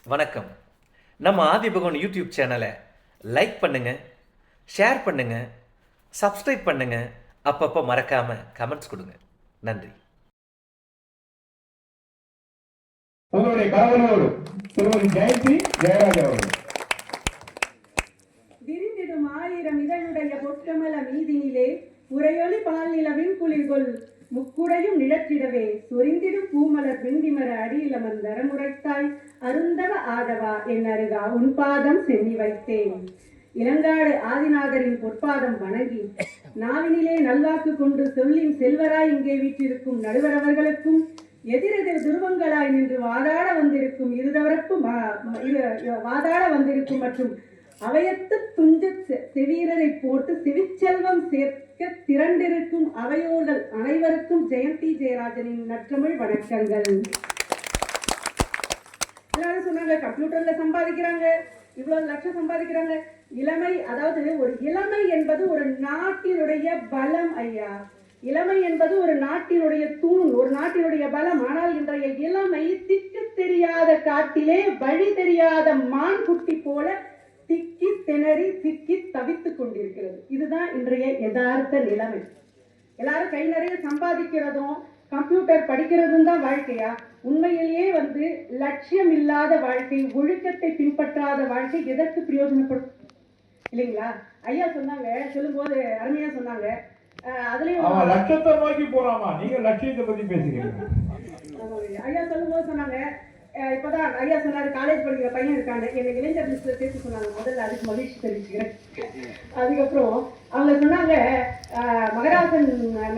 வணக்கம். நம்ம ஆதிபகவன் யூடியூப் சேனலை லைக் பண்ணுங்க, ஷேர் பண்ணுங்க, சப்ஸ்கிரைப் பண்ணுங்க. அப்பப்போ மறக்காம கமெண்ட்ஸ் கொடுங்க. நன்றி. உங்களுடைய கணவனோடு திருமதி ஜெயந்தி ஜெயராஜ் அவர்கள். விரிந்திடும் ஆயிரம் இதழுடைய பொற்கமல மீதினிலே உரையொலி பால் நிலவின் குளிர்கொள் முக்குடையும் நிழற்றிடவே சொரிந்திடும் பூமலர் பிண்டிமர அடியிலமன் வரமுறைத்தாய் அருந்தவ ஆதவா என் அருகா உன் பாதம் சென்னி வைத்தேன். இளங்காடு ஆதிநாதரின் பொற்பாதம் வணங்கி நாவினிலே நல்வாக்கு கொண்டு சொல்லின் செல்வராய் இங்கே வீற்றிருக்கும் நடுவரவர்களுக்கும் எதிரெதிர் துருவங்களாய் நின்று வாதாட வந்திருக்கும் வாதாட வந்திருக்கும் மற்றும் அவையத்து துஞ்ச செவீரரை போட்டு செவிச்செல்வம் சேர்க்க திரண்டிருக்கும் அவையோர்கள் அனைவருக்கும் ஜெயந்தி ஜெயராஜனின் நற்றமிழ் வணக்கங்கள். எல்லாரும் சொன்னாங்க கம்ப்யூட்டர்ல சம்பாதிக்கிறாங்க, இவ்வளவு லட்சம் சம்பாதிக்கிறாங்க. இளமை, அதாவது ஒரு இளமை என்பது ஒரு நாட்டினுடைய பலம் ஐயா. இளமை என்பது ஒரு நாட்டினுடைய தூண், ஒரு நாட்டினுடைய பலம். ஆனால் இன்றைய இளமை திக்கு தெரியாத காட்டிலே வழி தெரியாத மான் குட்டி போல திக்கி திணறி திக்கி தவித்துக் கொண்டிருக்கிறது. இதுதான் இன்றைய யதார்த்த நிலைமை. எல்லாரும் கை நிறைய சம்பாதிக்கிறதும் கம்ப்யூட்டர் படிக்கிறதும் தான் வாழ்க்கையா? உண்மையிலேயே லட்சியம் இல்லாத வாழ்க்கை, ஒழுக்கத்தை பின்பற்றாத வாழ்க்கை எதற்கு பிரயோஜனப்படும் இல்லைங்களா? ஐயா சொன்னாங்க, சொல்லும்போது அருமையா சொன்னாங்க. அதுலயும் லட்சத்தை நோக்கி போறாமா, நீங்க லட்சியத்தை பத்தி பேசுறீங்க. ஐயா சொல்லும்போது சொன்னாங்க, இப்பதான் ஐயா சொன்னாரு காலேஜ் படிக்கிற பையன் இருக்காங்க, என்னை இளைஞர் லிஸ்ட்ல சேர்த்து சொன்னாங்க. முதல்ல அதுக்கு மகிழ்ச்சி தெரிவிச்சுக்கிறேன். அதுக்கப்புறம் அவங்க சொன்னாங்க, மகராசன்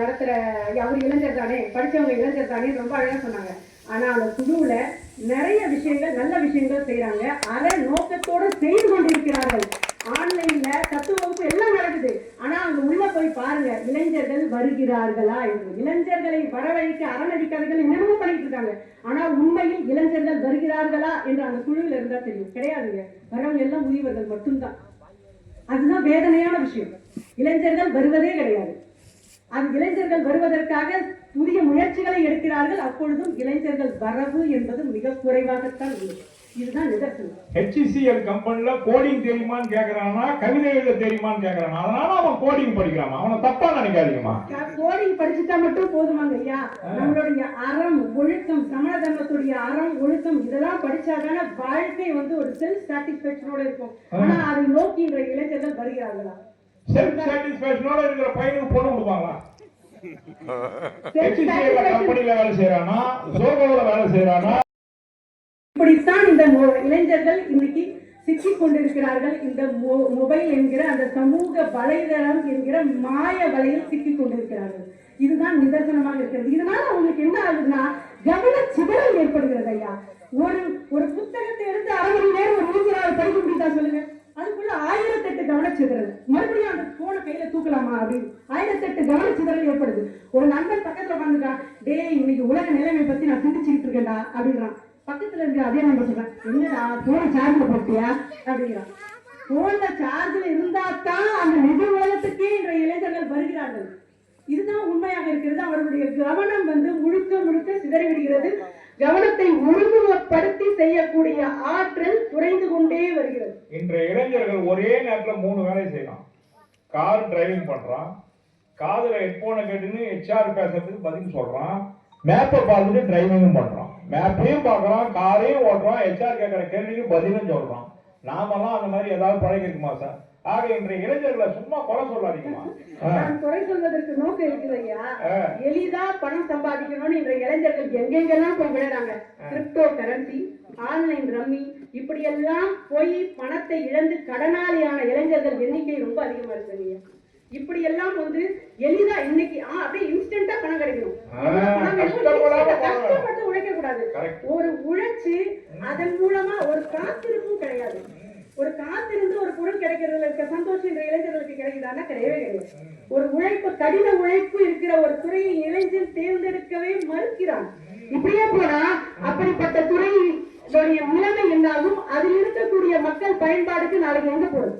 நடத்துற அவர் இளைஞர் தானே, படிச்சவங்க இளைஞர் தானே, ரொம்ப அழகா சொன்னாங்க. ஆனா அந்த குழுவுல நிறைய விஷயங்கள், நல்ல விஷயங்கள் செய்யறாங்க, அரை நோக்கத்தோட செய்து கொண்டிருக்கிறார்கள். ஆன்லைன்ல தத்துவ வகுப்பு எல்லாம் நடக்குது. ஆனா அங்க உள்ள போய் பாருங்க, இளைஞர்கள் வருகிறார்களா என்று. இளைஞர்களை வரவழைக்க அறநடிக்காதர்கள் என்னென்னமோ பண்ணிட்டு இருக்காங்க. ஆனா உண்மையில் இளைஞர்கள் வருகிறார்களா என்று அந்த குழுவில் இருந்தா தெரியும். கிடையாதுங்க. வரவங்க எல்லாம் முதியவர்கள் மட்டும்தான். அதுதான் வேதனையான விஷயம். இளைஞர்கள் வருவதே கிடையாது. அது இளைஞர்கள் வருவதற்காக புதிய முயற்சிகளை எடுக்கிறார்கள். அப்பொழுதும் இளைஞர்கள் வரவு என்பது மிக குறைவாகத்தான் உள்ளது. இதுதான் நிதர்சனம். HCL கம்பெனில கோடிங் தெரியுமான்னு கேக்குறானா, கவிதை எழுத தெரியுமான்னு கேக்குறானா, அதனால அவன் கோடிங் படிக்கிறான். அவனை தப்பா நினைக்காதீங்கம்மா. கோடிங் படிச்சுட்டா மட்டும் போதுமாங்க ஐயா? நம்மளுடைய அறம், ஒழுக்கம், சமண தர்மத்துடைய அறம், ஒழுக்கம் இதெல்லாம் படிச்சாதான வாழ்க்கை ஒரு செல்ஃப் சாட்டிஸ்பேக்ஷனோட இருக்கும். ஆனா அதை நோக்கி இன்றைய இளைஞர்கள் வருகிறார்களா? செல்ஃப் சாட்டிஸ்பேக்ஷனோட இருக்கிற பையனுக்கு பொண்ணு கொடுப்பாங்களா? HCL கம்பெனில வேலை செய்யறானா, சோகோல வேலை செய்யறானா? இப்படித்தான் இந்த இளைஞர்கள் இன்னைக்கு சிக்கிக் கொண்டிருக்கிறார்கள். இந்த மொபைல் என்கிற அந்த சமூக வலைதளம் என்கிற மாய வலையில் சிக்கிக் கொண்டிருக்கிறார்கள். இதுதான் நிதர்சனமாக இருக்கிறது. இதனால அவங்களுக்கு என்ன ஆகுதுன்னா, கவன சிதறல் ஏற்படுகிறது ஐயா. ஒரு புத்தகத்தை எடுத்து அரை மணி நேரம் ஒரு ஊசியாவது படிக்க முடியுதா சொல்லுங்க? அதுக்குள்ள 1008 கவனச்சிதறல். மறுபடியும் அந்த போன கையில தூக்கலாமா அப்படின்னு 1008 கவனச்சிதறல் ஏற்படுது. ஒரு நண்பன் பக்கத்துல உட்காந்துட்டான், டேய் இன்னைக்கு உலக நிலைமை பத்தி நான் சிந்திச்சுக்கிட்டு இருக்கேன்டா அப்படின்றான். பக்கத்துல இருக்க அதே நம்பர் சொல்றேன், என்னடா போன சார்ஜ்ல போட்டியா அப்படிங்கிறான். போன சார்ஜ்ல இருந்தா தான் அந்த நிஜ உலகத்துக்கே இன்றைய இளைஞர்கள் வருகிறார்கள். இதுதான் உண்மையாக இருக்கிறது. அவர்களுடைய கவனம் முழுக்க முழுக்க சிதறிவிடுகிறது. கவனத்தை ஒருமுகப்படுத்தி செய்யக்கூடிய ஆற்றல் குறைந்து கொண்டே வருகிறது. இன்றைய இளைஞர்கள் ஒரே நேரத்துல 3 வேலை செய்யலாம். கார் டிரைவிங் பண்றான், காதுல ஹெட்போனை கேட்டுன்னு HR பேசுறதுக்கு பதில் சொல்றான், மேப்பை பார்த்துட்டு டிரைவிங்கும் பண்றான். மேப்பையும் பார்க்கறான், காரையும் ஓட்டுறான், HR கேட்கிற கேள்விக்கு பதிலும் சொல்றான். நாமெல்லாம் அந்த மாதிரி ஏதாவது பழகிருக்குமா சார்? ஆக இன்றைய இளைஞர்களை சும்மா குறை சொல்லாதீங்கம்மா. நான் குறை சொல்வதற்கு நோக்கம் இருக்குது ஐயா. எளிதா பணம் சம்பாதிக்கணும்னு இன்றைய இளைஞர்கள் எங்கெங்கெல்லாம் போய் விளையாடுறாங்க. கிரிப்டோ கரன்சி, ஆன்லைன் ரம்மி, இப்படி எல்லாம் போய் பணத்தை இழந்து கடனாளியான இளைஞர்கள் எண்ணிக்கை ரொம்ப அதிகமா இருக்குங்க. இப்படி எல்லாம் எளிதா இன்னைக்கு அப்படியே இன்ஸ்டன்டா பணம் கிடைக்கணும். கஷ்டப்பட்டு உழைக்க கூடாது. ஒரு உழைச்சு அதன் மூலமா ஒரு காத்திருப்பும் கிடையாது. ஒரு காத்திருந்து ஒரு பொருள் கிடைக்கிறதுல இருக்க சந்தோஷம் இந்த இளைஞர்களுக்கு கிடைக்குதானா? கிடையவே கிடையாது. ஒரு உழைப்பு, கடின உழைப்பு இருக்கிற ஒரு துறையை இளைஞர் தேர்ந்தெடுக்கவே மறுக்கிறான். இப்படியே போனா அப்படிப்பட்ட துறையுடைய நிலைமை என்னாகும்? அதில் இருக்கக்கூடிய மக்கள் பயன்பாடுக்கு நாளைக்கு எங்க போறது?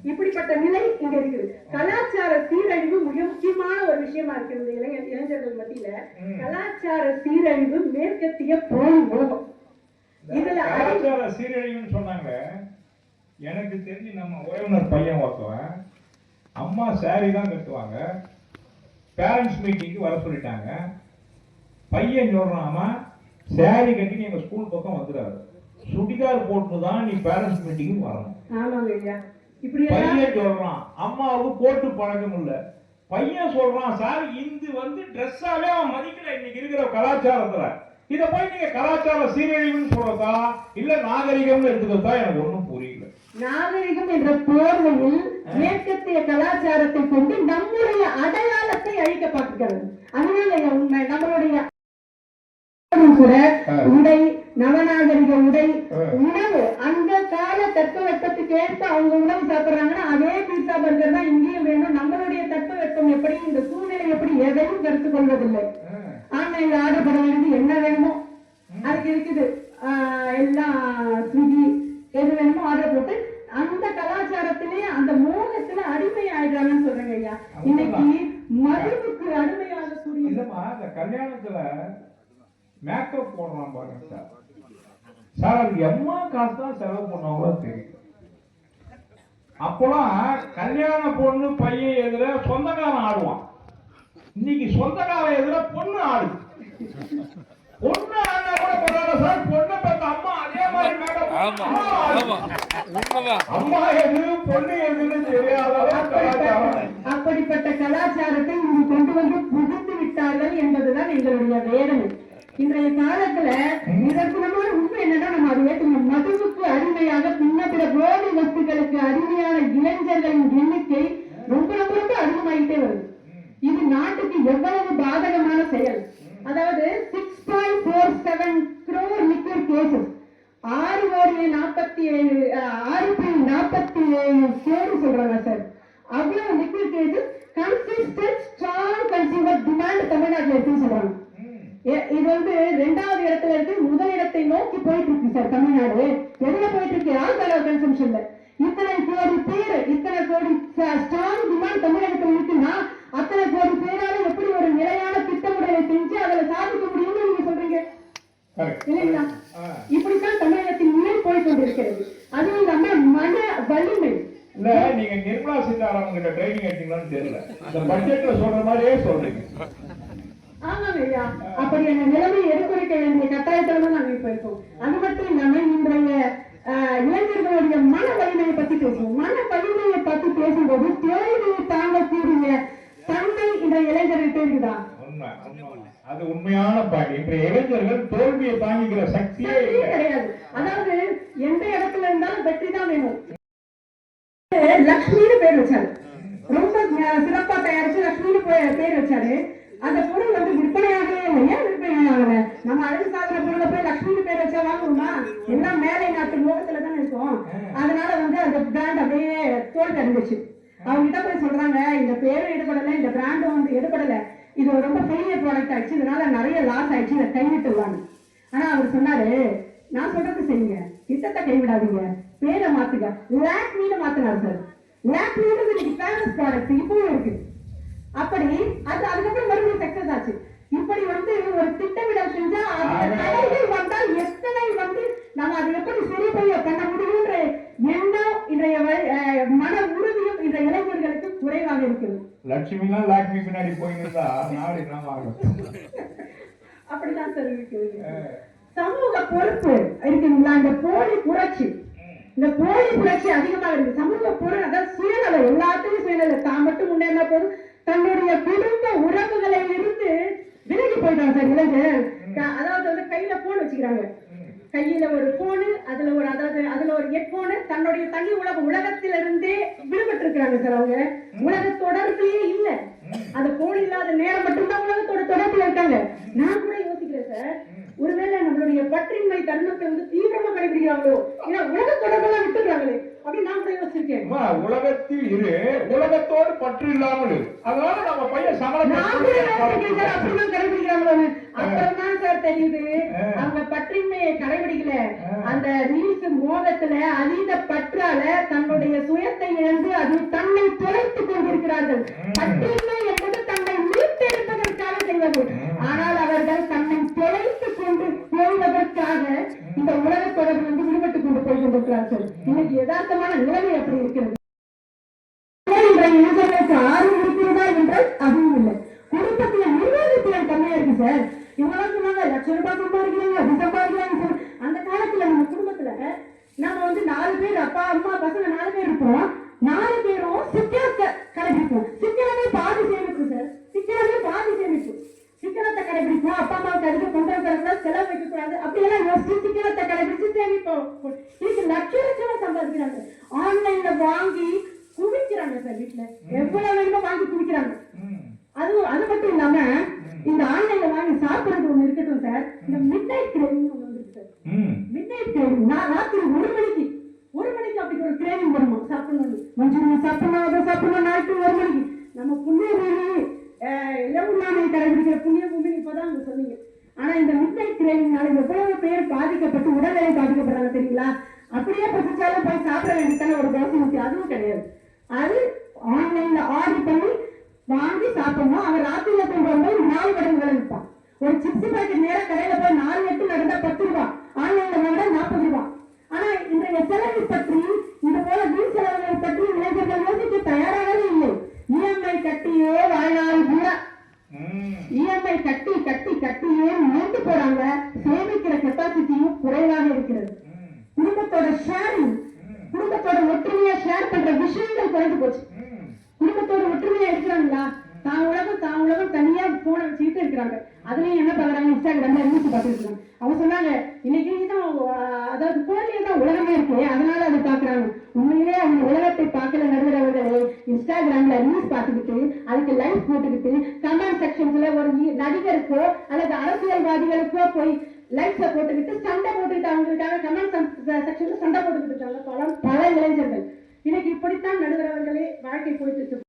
இப்படிப்பட்ட நிலை இங்க இருக்குது. கலாச்சார சீரழிவு மிக முக்கியமான ஒரு விஷயமா இருக்கு இந்த இளைஞர்கள் மத்தியில. கலாச்சார சீரழிவு மேற்கத்திய போர் மோகம். இதுல கலாச்சார சீரழிவுன்னு சொன்னாங்க. எனக்கு தெரிஞ்சு நம்ம உறவினர் பையன் ஒருத்தவன் அம்மா சாரி தான் கட்டுவாங்க. பேரண்ட்ஸ் மீட்டிங்க்கு வர சொல்லிட்டாங்க. பையன் சொல்றான், சாரி கட்டி எங்க ஸ்கூல் பக்கம் வந்துடாரு, சுடிதார் போட்டு தான் நீ பேரண்ட்ஸ் மீட்டிங்க்கு வரணும். பையன் சொல்றான் அம்மாவுக்கு போட்டு பழக்கம் இல்ல. பையன் சொல்றான் சார் இது வந்து ட்ரெஸ்ஸாவே அவன் மதிக்கல இன்னைக்கு இருக்கிற கலாச்சாரத்துல. இத போய் நீங்க கலாச்சார சீரழிவுன்னு சொல்றதா இல்ல நாகரிகம்னு எடுத்துக்கிறதா எனக்கு ஒண்ணும் புரியல. நாகரிகம் என்ற போர்வையில் மேற்கத்திய கலாச்சாரத்தை கொண்டு நம்முடைய அடையாளத்தை அழிக்க பார்க்கிறது. அதனால உண்மை நம்மளுடைய கூட உடை, நவநாகரிக உடை, உணவு, அந்த கால தட்பவெப்பத்துக்கு ஏற்ப அவங்க உணவு சாப்பிடுறாங்கன்னா அதே பீட்சா பர்கர் தான் இங்கேயும் வேணும். நம்மளுடைய தட்பவெப்பம் எப்படி, இந்த சூழ்நிலை எப்படி, எதையும் கருத்து கொள்வதில்லை. ஆன்லைன்ல ஆர்டர் பண்ண வேண்டியது என்ன வேணுமோ அதுக்கு இருக்குது, எல்லாம் ஸ்விக்கி எது வேணுமோ ஆர்டர் போட்டு அந்த கலாச்சாரத்திலே அந்த மோகத்துல அடிமை ஆயிடுறாங்கன்னு சொல்றேங்க ஐயா. இன்னைக்கு மதுவுக்கு அடிமையாக கூடிய அந்த கல்யாணத்துல மேக்கப் போடுறான் பாருங்க சார். சார் அது எம்மா காசு தான் செலவு பண்ணவங்களோ தெரியும். அப்போலாம் கல்யாண பொண்ணு பையன் எதிர சொந்தக்காரன் ஆடுவான். இன்னைக்கு சொந்தக்காரன் எதிர பொண்ணு ஆடு. பொண்ணு ஆடினா கூட பரவாயில்ல சார், பொண்ணை பார்த்த அம்மா அதே மாதிரி மேக்கப் அம்மா எது பொண்ணு எதுன்னு தெரியாத அப்படிப்பட்ட கலாச்சாரத்தை இங்கு கொண்டு வந்து புகுந்து விட்டார்கள் என்பதுதான் எங்களுடைய வேதனை. இன்றைய காலத்துல நிதர்சனமான உண்மை என்னன்னா, நம்ம அதை ஏற்றுக்கணும். மதுவுக்கு அடிமையாக பின்ன பிற போதை வஸ்துகளுக்கு அடிமையான இளைஞர்களின் எண்ணிக்கை ரொம்ப ரொம்ப ரொம்ப அதிகமாகிட்டே வருது. இது நாட்டுக்கு எவ்வளவு பாதகமான செயல். அதாவது 6.47 crore liquor cases, 6,47 கோடி சொல்றாங்க சார். அவ்வளவு liquid cases, consistent strong consumer demand தமிழ்நாட்டில் இருக்குன்னு சொல்றாங்க. இது வந்து 2வது இடத்துல இருக்கு, முதல் இடத்தை நோக்கி போயிட்டு இருக்கு சார் தமிழ்நாடு. எதுல போயிட்டு இருக்கு? ஆல்கஹால் கன்சம்ஷன்ல. இத்தனை கோடி பேர், இத்தனை கோடி ஸ்ட்ராங் டிமாண்ட் தமிழகத்தில் இருக்குன்னா அத்தனை கோடி பேரால எப்படி ஒரு நிலையான திட்டமிடலை செஞ்சு அதுல சாதிக்க முடியும்னு நீங்க சொல்றீங்க இல்லைங்களா? இப்படித்தான் தமிழகத்தின் நிலை போய் கொண்டிருக்கிறது. அதுவும் இல்லாம மன வலிமை இல்ல. நீங்க நிர்மலா சீதாராமன் கிட்ட ட்ரைனிங் எடுத்தீங்களான்னு தெரியல, அந்த பட்ஜெட்ல சொல்ற மாதிரியே சொல்றீங்க. ஆமாங்க ஐயா, அப்படியான நிலைமையை எடுத்துரைக்க வேண்டிய கட்டாயத்துல தான் நாங்க இப்ப இருக்கோம். அது மட்டும் இல்லாம இன்றைய இளைஞர்களுடைய மன வலிமையை பத்தி பேசுவோம். மன வலிமையை பத்தி பேசும்போது தோல்வியை தாங்கக்கூடிய தன்மை இன்றைய இளைஞர்கிட்ட இருக்குதா? அது உண்மையான பாயிண்ட். இன்றைய இளைஞர்கள் தோல்வியை தாங்கிக்கிற சக்தியே கிடையாது. அதாவது எந்த இடத்துல இருந்தாலும் வெற்றி தான் வேணும். லட்சுமின்னு பேர் வச்சாரு, ரொம்ப சிறப்பா தயாரிச்சு லட்சுமின்னு பேர் வச்சாரு. அந்த பொருள் வந்து விற்பனையாகவே இல்லை. ஏன் விற்பனையாகல? நம்ம அழகு சாதன பொருளை போய் லட்சுமி பேர் வச்சா வாங்குவோமா? எல்லாம் மேலை நாட்டு மோகத்துல தானே இருக்கும். அதனால வந்து அந்த பிராண்ட் அப்படியே தோல்வி அடைஞ்சிச்சு. அவங்க கிட்ட போய் சொல்றாங்க, இந்த பேரும் எடுபடல, இந்த பிராண்டும் வந்து எடுபடல, இது ரொம்ப பெரிய ப்ராடக்ட் ஆயிடுச்சு, இதனால நிறைய லாஸ் ஆயிடுச்சு, இதை கைவிட்டுருவாங்க. ஆனா அவர் சொன்னாரு, நான் சொல்றது செய்யுங்க, திட்டத்தை கைவிடாதீங்க, பேரை மாத்துங்க. லாக்மின்னு மாத்தினார் சார். லாக்மின்னு இன்னைக்கு ஃபேமஸ் ப்ராடக்ட் இப்பவும் இருக்கு. அப்படி அது அதுக்கப்புறம் மறுபடியும் சக்சஸ் ஆச்சு. இப்படி வந்து ஒரு திட்டமிடல் செஞ்சா தடைகள் வந்தால் எத்தனை வந்து நம்ம அதை எப்படி சரி பண்ண முடியும்ன்ற எண்ணம் இன்றைய மன உறுதியும் இந்த இளைஞர்களுக்கு குறைவாக இருக்கிறது. லட்சுமிலாம் லாக்மி பின்னாடி போயிருந்தா நாடு என்ன ஆகும்? அப்படிதான் சார் இருக்குது. சமூக பொறுப்பு இருக்குங்களா? இந்த போலி புரட்சி, இந்த போலி புரட்சி அதிகமாக இருக்கு. சமூக பொருள், அதாவது சுயநலம், எல்லாத்தையும் சுயநலம், தான் மட்டும் முன்னேறினா போதும், தன்னுடைய குடும்ப உறவுகளை இருந்து விலகி போயிட்டாங்க சார் இளைஞர். அதாவது வந்து கையில போன் வச்சுக்கிறாங்க, கையில ஒரு போனு, அதுல ஒரு ஹெட்போனு, தன்னுடைய தனி உலகத்திலிருந்தே விடுபட்டு இருக்கிறாங்க சார். அவங்க உலக தொடர்பிலேயே இல்ல. அது போன் இல்லாத நேரம் மட்டும்தான் உலகத்தோட தொடர்புல இருக்காங்க. நான் கூட யோசிக்கிறேன் சார், ஒருவேளை நம்மளுடைய பற்றின்மை தன்மத்தை வந்து தீவிரமா கடைபிடிக்கிறாங்களோ, ஏன்னா உலக தொடர்பெல்லாம் விட்டுறாங்களே அப்படின்னு நான் கூட யோசிச்சிருக்கேன். உலகத்தில் இரு, உலகத்தோடு பற்று இல்லாமல், அதனால நம்ம பையன் அப்படிதான் கடைபிடிக்கிறாங்களோ. அப்புறம் தான் சார் தெரியுது அவங்க பற்றின்மையை கடைபிடிக்கல, அந்த ரீல்ஸ் மோகத்துல அதீத பற்றால தன்னுடைய சுயத்தை இழந்து அதில் தன்னை தொலைத்துக் கொண்டிருக்கிறார்கள். பற்றின்மை என்பது தன்னை மீட்டெடுப்பதற்காக செய்வது, ஆனால் அவர்கள் தன்னை தொலைத்துக் கொண்டு போவதற்காக இந்த உலக தொடர்பு வந்து விடுபட்டு கொண்டு போய் கொண்டிருக்கிறார்கள். இன்னைக்கு யதார்த்தமான நிலைமை அப்படி இருக்கிறது. இளைஞர்களுக்கு ஆர்வம் இருக்கிறதா என்றால் அதுவும் இல்லை. குடும்பத்துல நிர்வாகத்தின் கம்மியா இருக்கு சார். இவங்களாம் சொன்னாங்க லட்சம் ரூபாய் சம்பாதிக்கிறாங்க, அது சம்பாதிக்கிறாங்க. அந்த காலத்துல நம்ம குடும்பத்துல நாம வந்து 4 பேர், அப்பா அம்மா பசங்க 4 பேர் இருப்போம். 4 பேரும் சிக்கனத்தை கடைபிடிப்போம். சிக்கனமே பாதி சேமிப்பு சார். சிக்கனமே பாதி சேமிப்பு. சிக்கனத்தை கடைபிடிப்போம். அப்பா அம்மாவுக்கு அதிக கொண்டது தரக்கூடாது, செலவு வைக்க கூடாது, அப்படியெல்லாம் யோசிச்சு சிக்கனத்தை கடைபிடிச்சு சேமிப்போம். இதுக்கு லட்சம் சம்பாதிக்கிறாங்க. ஆன்லைன்ல வாங்கி குவிக்கிறாங்க சார். வீட்டுல எவ்வளவு வேணுமோ வாங்கி குவிக்கிறாங்க. அது மட்டும் இல்லாம இந்த ஆன்லைன்ல வாங்கி சாப்பிடுறது ஒண்ணு இருக்கட்டும் சார். இந்த மிட் நைட் கிரேவிங் ஒண்ணு வந்துருக்கு சார். மிட் நைட் கிரேவிங் ராத்திரி 1 மணிக்கு அப்படி ஒரு கிரேவிங் வருமா சாப்பிடணும். மஞ்சள் சாப்பிடணும், அதை சாப்பிடணும். நாளைக்கு 1 மணிக்கு நம்ம புண்ணிய பூமி இளவுலாமை கடைபிடிக்கிற புண்ணிய பூமி இப்பதான் அவங்க சொன்னீங்க. ஆனா இந்த மிட் நைட் கிரேவிங்னால எவ்வளவு பேர் பாதிக்கப்பட்டு உடல்நிலை பாதிக்கப்படுறாங்க தெரியுங்களா? அப்படியே பசிச்சாலும் போய் சாப்பிட வேண்டியதான ஒரு தோசை அதுவும் கிடையாது. அது ஆன்லைன்ல ஆர்டர் பண்ணி வாங்கி சாப்பிடணும். அவன் ராத்திரில கொண்டு வந்து 4 கடன் விலை விற்பான். ஒரு சிப்ஸ் பாக்கெட் நேரம் கடையில போய் 4 8 நடந்தா 10 ரூபாய், ஆன்லைன்ல வாங்கினா 40 ரூபாய். ஆனா இன்றைய செலவை பற்றி, இது போல வீண் செலவுகளை பற்றி இளைஞர்கள் யோசிக்க தயாராகவே இல்லை. இஎம்ஐ கட்டியே வாழ்நாள் பூரா இஎம்ஐ கட்டியே நின்று போறாங்க. சேமிக்கிற கெப்பாசிட்டியும் குறைவாக இருக்கிறது. குடும்பத்தோட ஷேரிங், குடும்பத்தோட ஒற்றுமையா ஷேர் பண்ற விஷயங்கள் குறைந்து போச்சு. குடும்பத்தோட ஒற்றுமையா இருக்கிறாங்களா? தான் உலகம் தனியா போன வச்சுக்கிட்டு இருக்கிறாங்க. அதுலயும் என்ன பாக்குறாங்க? இன்ஸ்டாகிராம்ல நியூஸ் பார்த்துட்டு இருக்காங்க. அவங்க சொன்னாங்க இன்னைக்கு தான், அதாவது போன்லயே தான் உலகமே இருக்கு, அதனால அதை பாக்குறாங்க. உண்மையிலே அவங்க உலகத்தை பார்க்கல நடுவர்களே. இன்ஸ்டாகிராம்ல நியூஸ் பார்த்துக்கிட்டு அதுக்கு லைக் போட்டுக்கிட்டு கமெண்ட் செக்ஷன்ஸ்ல ஒரு நடிகருக்கோ அல்லது அரசியல்வாதிகளுக்கோ போய் லைக்ஸை போட்டுக்கிட்டு சண்டை போட்டுக்கிட்டு அவங்களுக்காக கமெண்ட் செக்ஷன்ல சண்டை போட்டுக்கிட்டு இருக்காங்க பல இளைஞர்கள். இன்னைக்கு இப்படித்தான் நடுவர்களே வாழ்க்கை போயிட்டு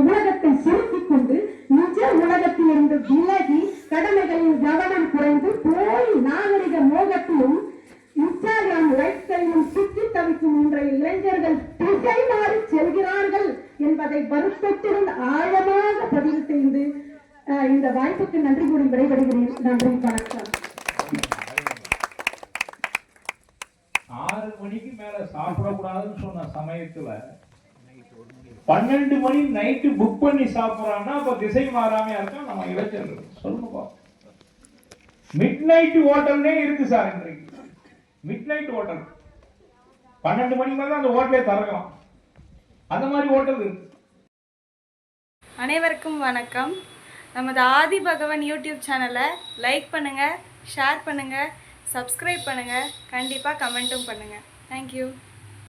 உலகத்தை செலுத்திக் கொண்டு நிஜ உலகத்திலிருந்து விலகி கடமைகளில் கவனம் குறைந்து போய் நாகரிக மோகத்திலும் இன்ஸ்டாகிராம் லைக்ஸையும் சுற்றி தவிக்கும் இன்றைய இளைஞர்கள் திசை மாறி செல்கிறார்கள் என்பதை வருத்தத்துடன் ஆழமாக பதிவு செய்து இந்த வாய்ப்புக்கு நன்றி கூறி விடைபெறுகிறேன். நன்றி, வணக்கம். 6 மணிக்கு மேல சாப்பிடக்கூடாதுன்னு சொன்ன சமயத்துல 12 மணி நைட்டு புக் பண்ணி சாப்பிடறான்னா அப்ப திசை மாறாமையா இருக்கா நம்ம இளைஞர்கள்? சொல்லுங்க. மிட் நைட் ஹோட்டல்னே இருக்கு சார். இன்றைக்கு மிட் நைட் ஹோட்டல் 12 மணிக்கு மேல அந்த ஹோட்டலே திறக்கலாம். அந்த மாதிரி ஹோட்டல் இருக்கு. அனைவருக்கும் வணக்கம். நமது ஆதி பகவன் யூடியூப் சேனலை லைக் பண்ணுங்கள், ஷேர் பண்ணுங்கள், சப்ஸ்கிரைப் பண்ணுங்கள், கண்டிப்பாக கமெண்ட்டும் பண்ணுங்கள். தேங்க்யூ.